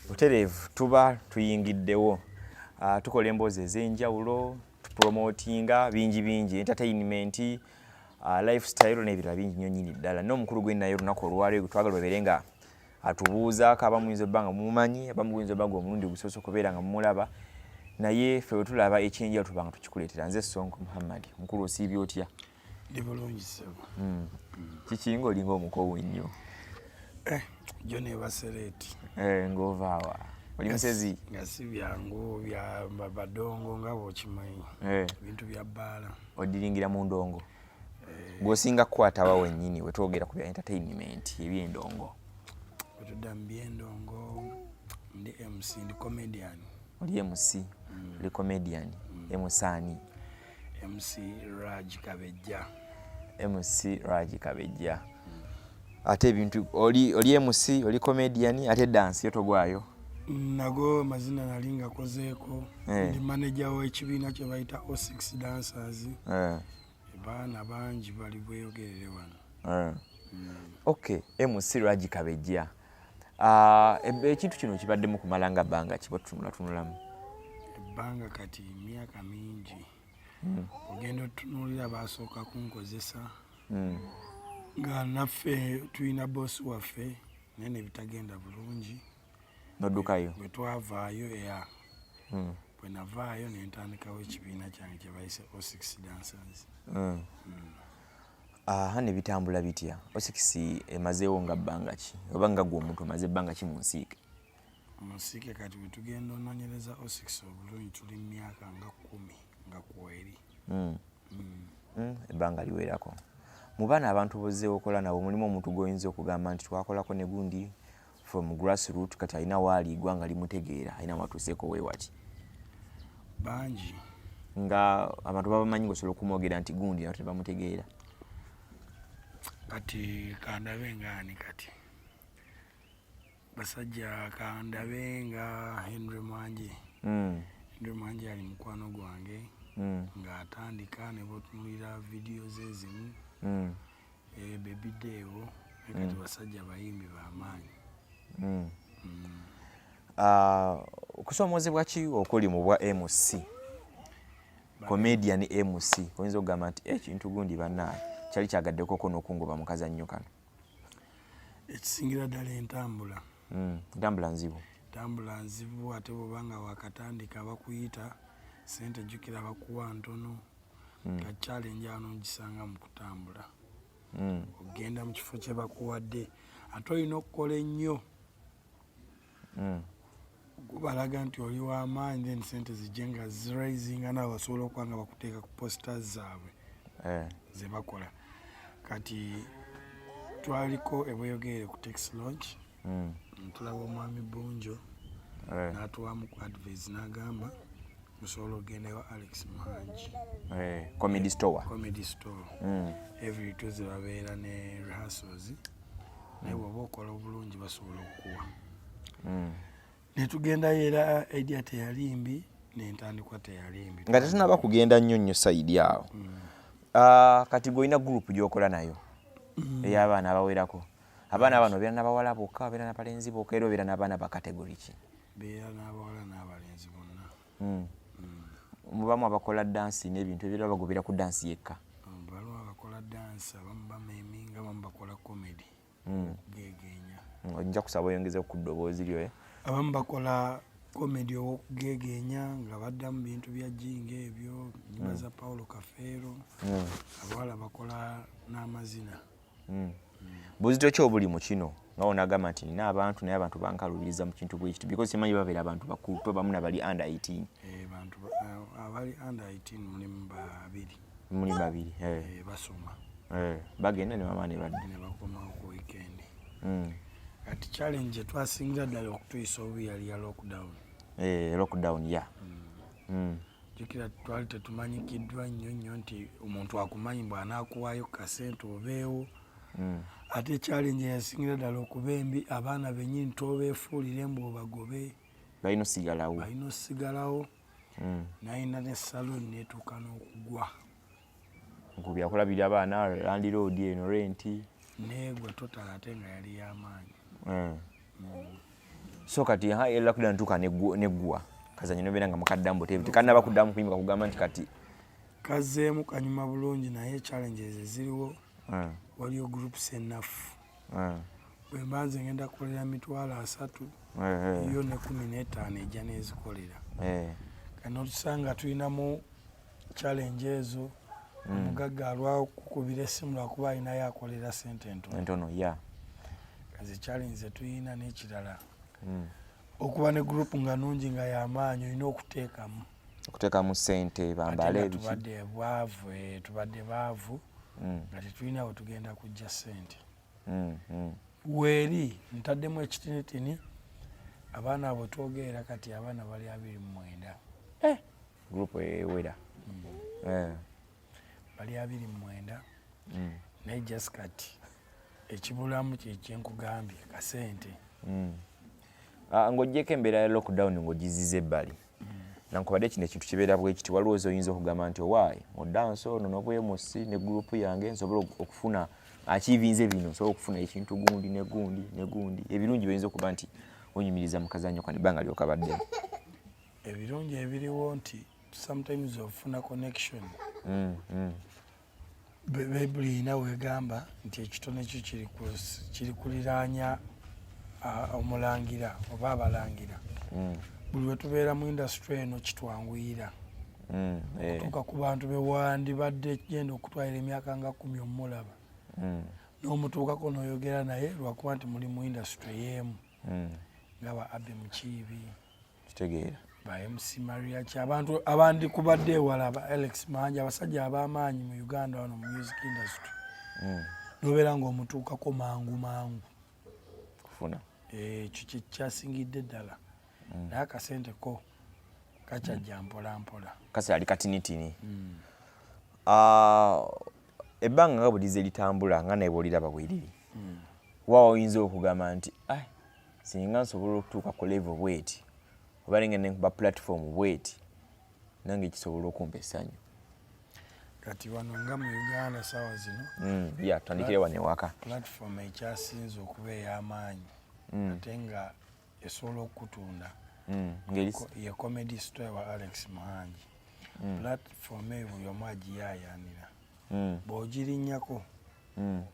Butereevu tuba tuyingiddewo tukola emboozi ez'enjawulo tupromotinga bingi entertainment lifestyle n'ebirala bingi nnyo nnyini ddala n'omukulu gwe naye olunaku olwaleero twagala babeere nga atubuuzaako abamu muyinza obba nga mumumanyi abamu muyinza obba nga omulundi gusoose okubeera nga mumulaba naye ffe bwe tulaba ekyenjawulo tuba nga tukikuleetera nze Sonko Muhammad mukulu osiibye otya? Ndi bulungi ssebo. Kikinga olinga omukowe nnyo. Jo ne basereeti. Ng'ova awa oli musezi nga si byangu bya badongo nga bw'okimanyi ebintu bya bbaala odiringira mu ndongo gw'osinga kukwata wa wennyini we twogera ku bya entertainment eby'endongo bwetudda mu by'endongo ndi MC ndi comedian oli MC oli comedian emusaani MC Raj Kabejja ate ebintu oli MC oli comedian ate dance yotogwayo nago mazina nali ngakozeeko ndi manager w'ekibiina kye bayita O6 dancers baana bangi bali bweyogerere wano. Okay, MC Raj Kabejja ekintu kino kibaddemu kumala nga bbanga ki bwetutunulatunulamu ebbanga kati myaka mingi ogenda otunuulira baasooka kunkozesa nga naffe tulina boosi waffe naye ne bitagenda bulungi noddukayo bwe twavaayo bwe navaayo ne ntandikawo ekibiina kyange kye bayise O6 dancers. Ne bitambula bitya O6 emazeewo nga bbanga ki oba nga gwe omuntu omaze ebbanga ki mu nsiike? Mu nsiike kati bwe tugenda onoonyereza O6 obulungi tuli mu myaka nga 10 nga kweri. Ebbanga liwerako. Mu baana abantu bozzeewo okola nabo mulimu omuntu gw'oyinza okugamba nti twakolako ne gundi from grassroot kati alina waali eggwanga limutegeera alina watuuseeko weewati bangi nga abantu babamanyi ng'osobola okumwogera nti gundi nabo tebamutegeera kati kandabe ngaani kati basajja kandabe nga Henry Mwanje ali mukwano gwange ng'atandika ne botunulira videos ezimu Baby Dewo kati basajja bayimbi b'amaanyi. Okusoomozebwa ki okuli mu bwa MC comedian MC oyinza okugamba nti ekintu gundi bannaaye kyali kyagaddekoko n'okungoba mu kazannyo kano? Ekisingira ddala entambula nzibu ate bw'oba nga wakatandika bakuyita sente jjukira bakuwa ntono nga challenge ano ngisanga mu kutambula ogenda mu kifo kye bakuwadde ate olina okukola ennyo gubalaga nti oli w'amaanyi then sente zijje nga ziraisinga nawe basobola okuba nga bakuteeka ku posters zaabwe ze bakola. Kati twaliko ebweyogerere ku tax launch ntulaba omwami Bunjo n'atuwamu ku advice n'agamba musobola ogendayo Alex Muhangi comedy store every Tuesday babeera ne rehearsals naye bw'oba okola obulungi basobola okukuwa ne tugendayo era idea teyali mbi n'entandikwa teyali mbi nga tetunaba kugenda nnyo sayidi awo. Kati gw'olina group gy'okola nayo ey'abaana abawerako abaana bano obeera n'abawala bokka obeera n'abalenzi bokka era obeera n'abaana ba category ki? Beera n'abawala n'abalenzi bonna. Mubamu abakola dansi n'ebintu ebirala bagobera ku dansi yekka? Baliwo abakola dansi abamu bameminga abamu bakola comedy geegenya. Ojja kusaba oyongeze ku ddoboozi lyo abamu bakola comedy ow'okugeegenya nga badda mu bintu bya jinga ebyo nyimba za Paulo Kafeero abawala bakola n'amazina. Buzito ki obuli mu kino nga onagamba nti nina abantu naye abantu bankalubiriza mu kintu bwe kiti because simanyi babeera abantu bakulu to bamu nabali under 18 bantu abali under 18 muli babiri basoma bagenda ne mama ne badde ne bakoma ku weekend. Kati challenge twasingira ddala okutuyisa obubi yali ya lockdown. Lockdown ya jukira twali tetumanyikiddwa nnyo nti omuntu akumanyi bw'anaakuwaayo kasente obeewo. Ate challenge yasingira ddala okuba embi abaana bennyini tobeefuulire mbu obagobe balina osigalawo nayina ne salon neetuuka n'okugwa nkubi akulabira abaana landiroodi eno renti neegwa totala ate nga yali y'amaanyi. so kati era kudda ntuuka neggwa kazanyo nobeera nga mukaddambo tekanaba kuddamu kuyimba kugamba nti kati kazzeemu kanyuma bulungi naye challenges eziriwo waliyo groups ennafu bwe mba nze ngenda kukolera 30,000 yo ne 15 ejja nezikolera kano tusanga tulinamu challenge ezo omugagga alwawo kukubira essimu lwakuba alinayo akolera sente entono kazi challenge zetulina n'ekirala okuba ne group nga nungi nga y'amaanyi olina okuteekamu sente bambale tubadde baavu nga tetulina we tugenda kujja sente weeri ntaddemu ekitinitini abaana abo twogerera kati abaana bali 29 group ewera bali 29 naye just kati ekibulamu kyenkugambye kasente ng'oggyeko embeera ya lockdown ng'ogiziza ebbali nankubadde kino ekintu kibeera bwe kiti waliwo oyinza okugamba nti owaayi mu dansi ono n'obwemusi ne gurupu yange nsobola okufuna akiivinze bino nsobola okufuna ekintu gundi ne gundi ebirungi bayinza okuba nti onyumiriza mu kazannyo kano ebbanga ly'okabaddemu ebirungi ebiriwo nti sometimes ofuna connection Bayibuli erina weegamba nti ekitone kyo kiri kuliraanya omulangira oba abalangira buli we tubeera mu industry eno kitwanguyira okutuuka ku bantu bewandibadde genda okutwalira emyaka nga 10 omulaba n'omutuukako n'oyogera naye lwakuba nti muli mu industry y'emu nga ba Abe Mukiibi kitegeera ba MC Maria ki abantu abandi kubadde ewala ba Alex Manja abasajja ab'amaanyi mu Uganda wano mu music industry n'obeera ng'omutuukako mangu kufuna ekyo kyasingidde ddala naye akasente ko kakyajja mpola kakyali katinitini ebbanga nga bulize litambula nga naye bw'oliraba bweriri waawo oyinza okugamba nti singa nsobola okutuuka ku level bweti oba nengenda nkuba platform bweti nange kisobola okumpa essanyu kati wano nga mu Uganda sawa zino tutandikire wano ewaka platform ekyasinze okuba ey'amaanyi ate nga esobola okutunda ye comedy store wa Alex Mahanji platform eyo buli omu agiyaayaanira bw'ogirinnyako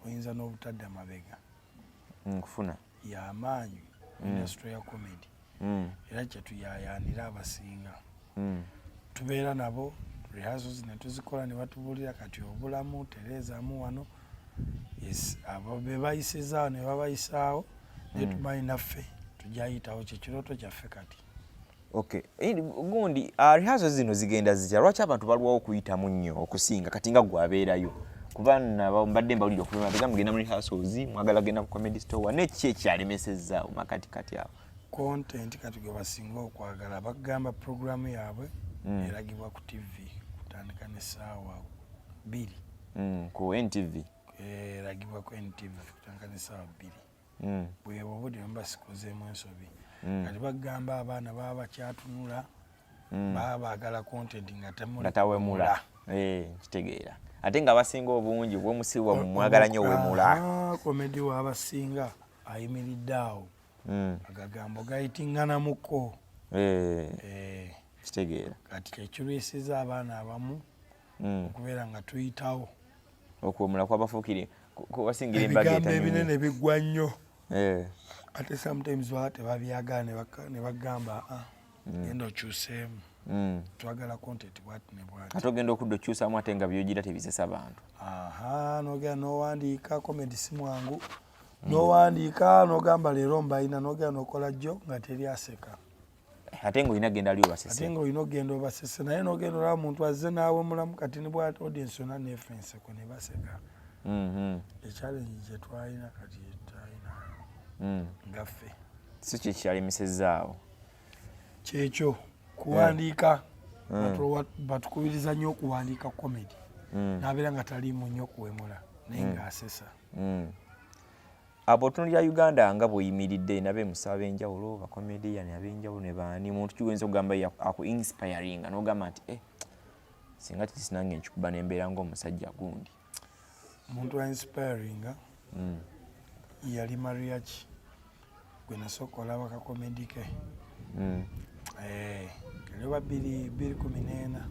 oyinza n'obutadda mabega kufuna y'amaanyi industry ya comedy era kyetuyaayaanira abasinga tubeera nabo rehearsals ne tuzikola ne batubuulira kati obulamu tereezaamu wano abo be bayisizaawo ne babayisaawo naye tumanyi naffe tujayitawo kyekirooto kyaffe kati gundi rehearsals zino zigenda zitya lwaki abantu balwawo okuyitamu nnyo okusinga kati nga gwabeerayo kuba mbadde mbawulire okulema mugenda mu rehearsals mwagala genda ku comedy store neki ekyalemesezaawo makatikati awo content kati gwe basinga okwagala bagamba programu yaabwe eragibwa ku TV kutandika n'essaawa 2 ku NTV eragibwa ku NTV kutandika n'essaawa 2 bwebo budde mbasikozeemu ensobi kati bagamba abaana baba bakyatunula baba baagala content nga tawemula kitegeera ate nga abasinga obungi bwomusibwa mwagala nnyo wemula komedi waabasinga ayimiridde awo agagambo gayitinganamuko kitegeera kati kyekirwisiza abaana abamu okubeera nga tuyitawo okuwemula kwabafuukire kubasingira embaga ebigambo ebinene biggwa nnyo ate sometimes baba tebabyagala ne bagamba genda okyuseemu twagala content bwati ne bwati ate ogenda okudda okyusaamu ate nga byogira tebisesa bantu nogenda n'owandiika comedy si mwangu n'owandiika n'ogamba leero mbalina n'ogenda n'okola jjo nga teri aseka ate ng'olina genda ali obasese ate ng'olina ogenda obasese naye n'ogenda olaba muntu azze naawe mulamu kati ne bwati audience yonna neefenseko ne baseka ekyalenge kye twalina kati twalina ngaffe si kye kyalemesezaawo kyekyo kuwandiika batukubiriza nnyo okuwandiika comedy n'abeera nga taliimu nnyo kuwemula naye ng'asesa abo otunuulira Uganda nga bw'oyimiridde nabe musa ab'enjawulo bakomediyani ab'enjawulo ne baani muntu kiwinza okugamba aku inspiring n'ogamba nti singa tisinange nkikuba n'embeera ng'omusajja gundi omuntu wa inspiring yali Maria ki gwe nasooka olaba kakomedi ke kaliba 2014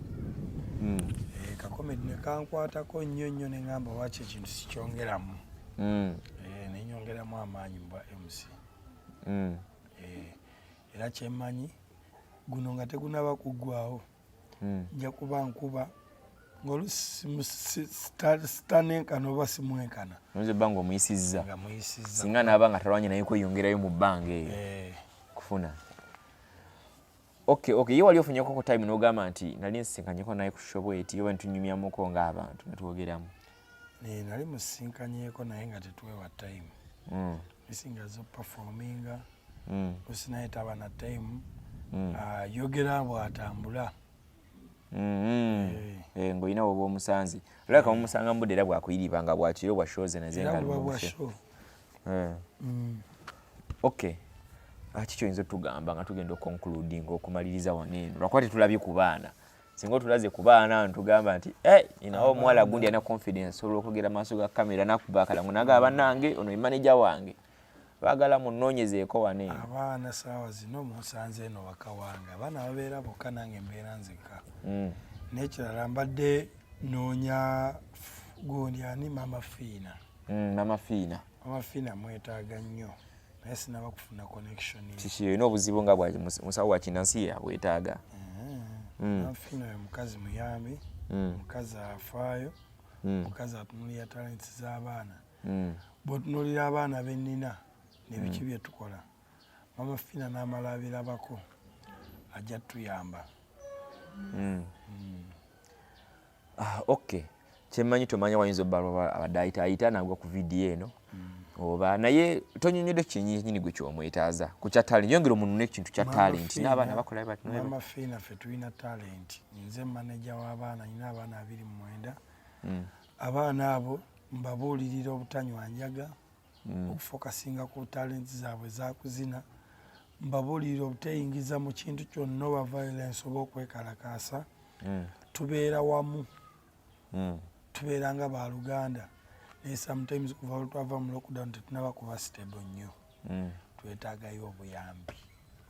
kakomedi ne kankwatako nnyo ne ngamba waaki ekintu sikyongeramu ne nyongeramu Amaanyi mbwa MC era kyemmanyi guno nga tegunaba kuggwawo nja kuba nkuba ng'olusi sitanenkana oba simwenkana oyinza ebbanga omuyisizza nga muyisizza singa naaba nga talwanye naye kweyongerayo mu bbanga eyo kufuna okay ye wali ofunyeko ku time n'ogamba nti nali nsinkanyeko naye ku shobweti oba nitunyumyamuko ng'abantu ne twogeramu nali musinkanyeko naye nga tetuwewa time esinga zo performinga osinaye taba na time yogera bw'atambula ng'olina bwoba omusanze olabika mumusanga mbudde era bwakuyiribanga bwakiro bwa show ze bwasho okay kiki oyinza otugamba nga tugenda okoncluding okumaliriza waneeno lwakuba tetulabye ku baana singa otulaze ku baana ntugamba nti inawo omuwala gundi alina confidence olw'okwogera maaso ga kamera nakuba akalango naga bannange ono manager wange baagala munnoonyezeeko waneeno abaana saawa zino musanze eno waka wange abaana babeera bokka nange mbeera nzekka n'ekirala mbadde noonya gundi ani mama fiina mwetaaga nnyo naye sinaba kufuna connection kiki olina obuzibu nga bwaki musawo wa kinansi yabwetaaga mama fiina oyo mukazi muyambi mukazi afaayo mukazi atunulira talenti z'abaana bw'otunuulira abaana bennina nebiki bye tukola mama fiina n'amala abirabako ajja tuyamba okay kyemmanyi tomanya wayinza obbalwa abadde ayita nagwa ku vidiyo eno oba naye tonyonyodde kyenyini gwe kyomwetaaza ku kya talenti yongera omuntu n'ekintu kya talenti n'abaana bakola bati mama fiina ffe tulina talenti nze manager w'abaana nina abaana 29 abaana abo mbabuulirira obutanywa njaga okufokasinga ku talenti zaabwe zakuzina mbabuulirira obuteyingiza mu kintu kyonna oba violence oba okwekalakaasa tubeera wamu tubeera nga baluganda naye sometimes kuva olutwava mu lockdown tetunaba kuba stable nnyo twetaagayo obuyambi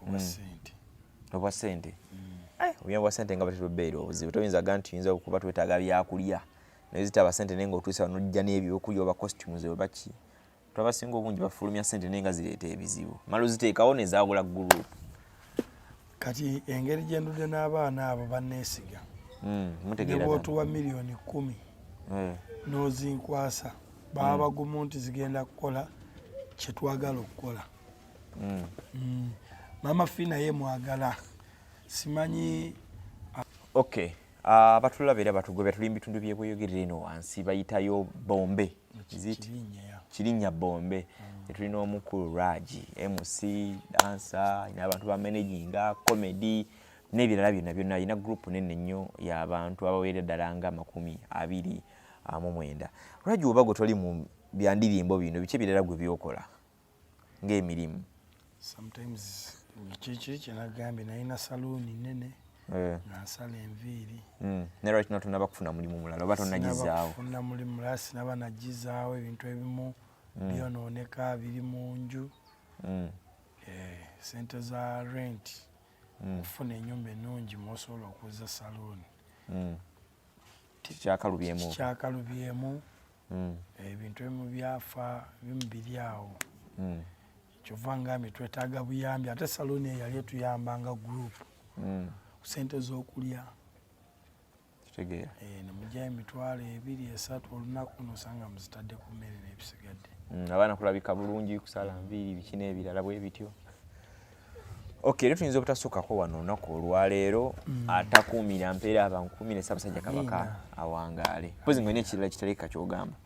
obwa ssente obuyambi bwa ssente nga batetubeera obuzibu toyinza ga nti tuyinza okuba twetaaga byakulya naye zitaba ssente naye ng'otuusa n'ojja n'ebyokulya oba costumes oba ki twabasinga obungi bafulumya ssente naye nga zireeta ebizibu mala oziteekawo ne zaabula gurupu kati engeri gye ndudde n'abaana abo banneesiga ne bw'otuwa miliyoni 10 n'ozinkwasa baba bagumu nti zigenda kukola kye twagala okukola mama fiina ye mwagala simanyi okay abatulaba era batugobya tuli mu bitundu byebweyogerera eno wansi bayitayo bombe kirinnya bombe tulina omukulu Raji MC dansa ina abantu ba managinga comedy n'ebirala byonna alina group nene nnyo y'abantu abaweera ddala nga 29 Raji oba gwe toli mu byandirimbo bino biki ebirala gwe byokola ng'emirimu sometimes kiki kyenagambye nalina saluuni nene nansala enviiri ne right now tonaba kufuna mulimu mulala oba tonnagizaawo kufuna mulimu mulala sinaba nagizaawo ebintu ebimu byonooneka biri mu nju sente za rent okufuna ennyumba ennungi mwosobola okuza saluuni kyakalubyemu ebintu ebimu byafa bimu biri awo kyova ngambye twetaaga buyambi ate saluuni eyo yali etuyambanga gurupu ku sente z'okulya kitegeera nemugyayo emitwalo 2-3 olunaku nosanga muzitadde ku mmere n'ebisigadde abaana kulabika bulungi kusala nviiri biki n'ebirala bwe bityo okay era tuyinza obutasukako wano olunaku olwaleero atakuumira mpeera abankuumire Ssaabasajja Kabaka awangaale mpozi ng'olina ekirala kitaleka kyogamba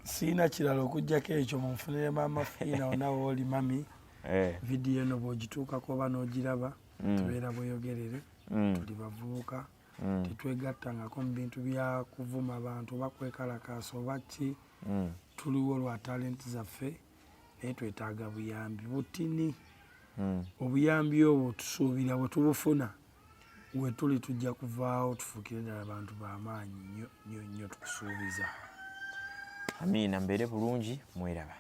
siina kirala okuggyako ekyo munfunire mama fiina onawo oli mami vidiyo eno bw'ogituukako oba n'ogiraba tubeera bweyogerere tuli bavubuka tetwegattangako mu bintu bya kuvuma abantu oba kwekalakaasa oba ki tuliwo lwa talenti zaffe naye twetaaga buyambi butini obuyambi obwo tusuubira bwe tubufuna we tuli tujja kuvaawo tufuukire ddala abantu b'amaanyi nnyo tukusuubiza amiina mbeere bulungi mweraba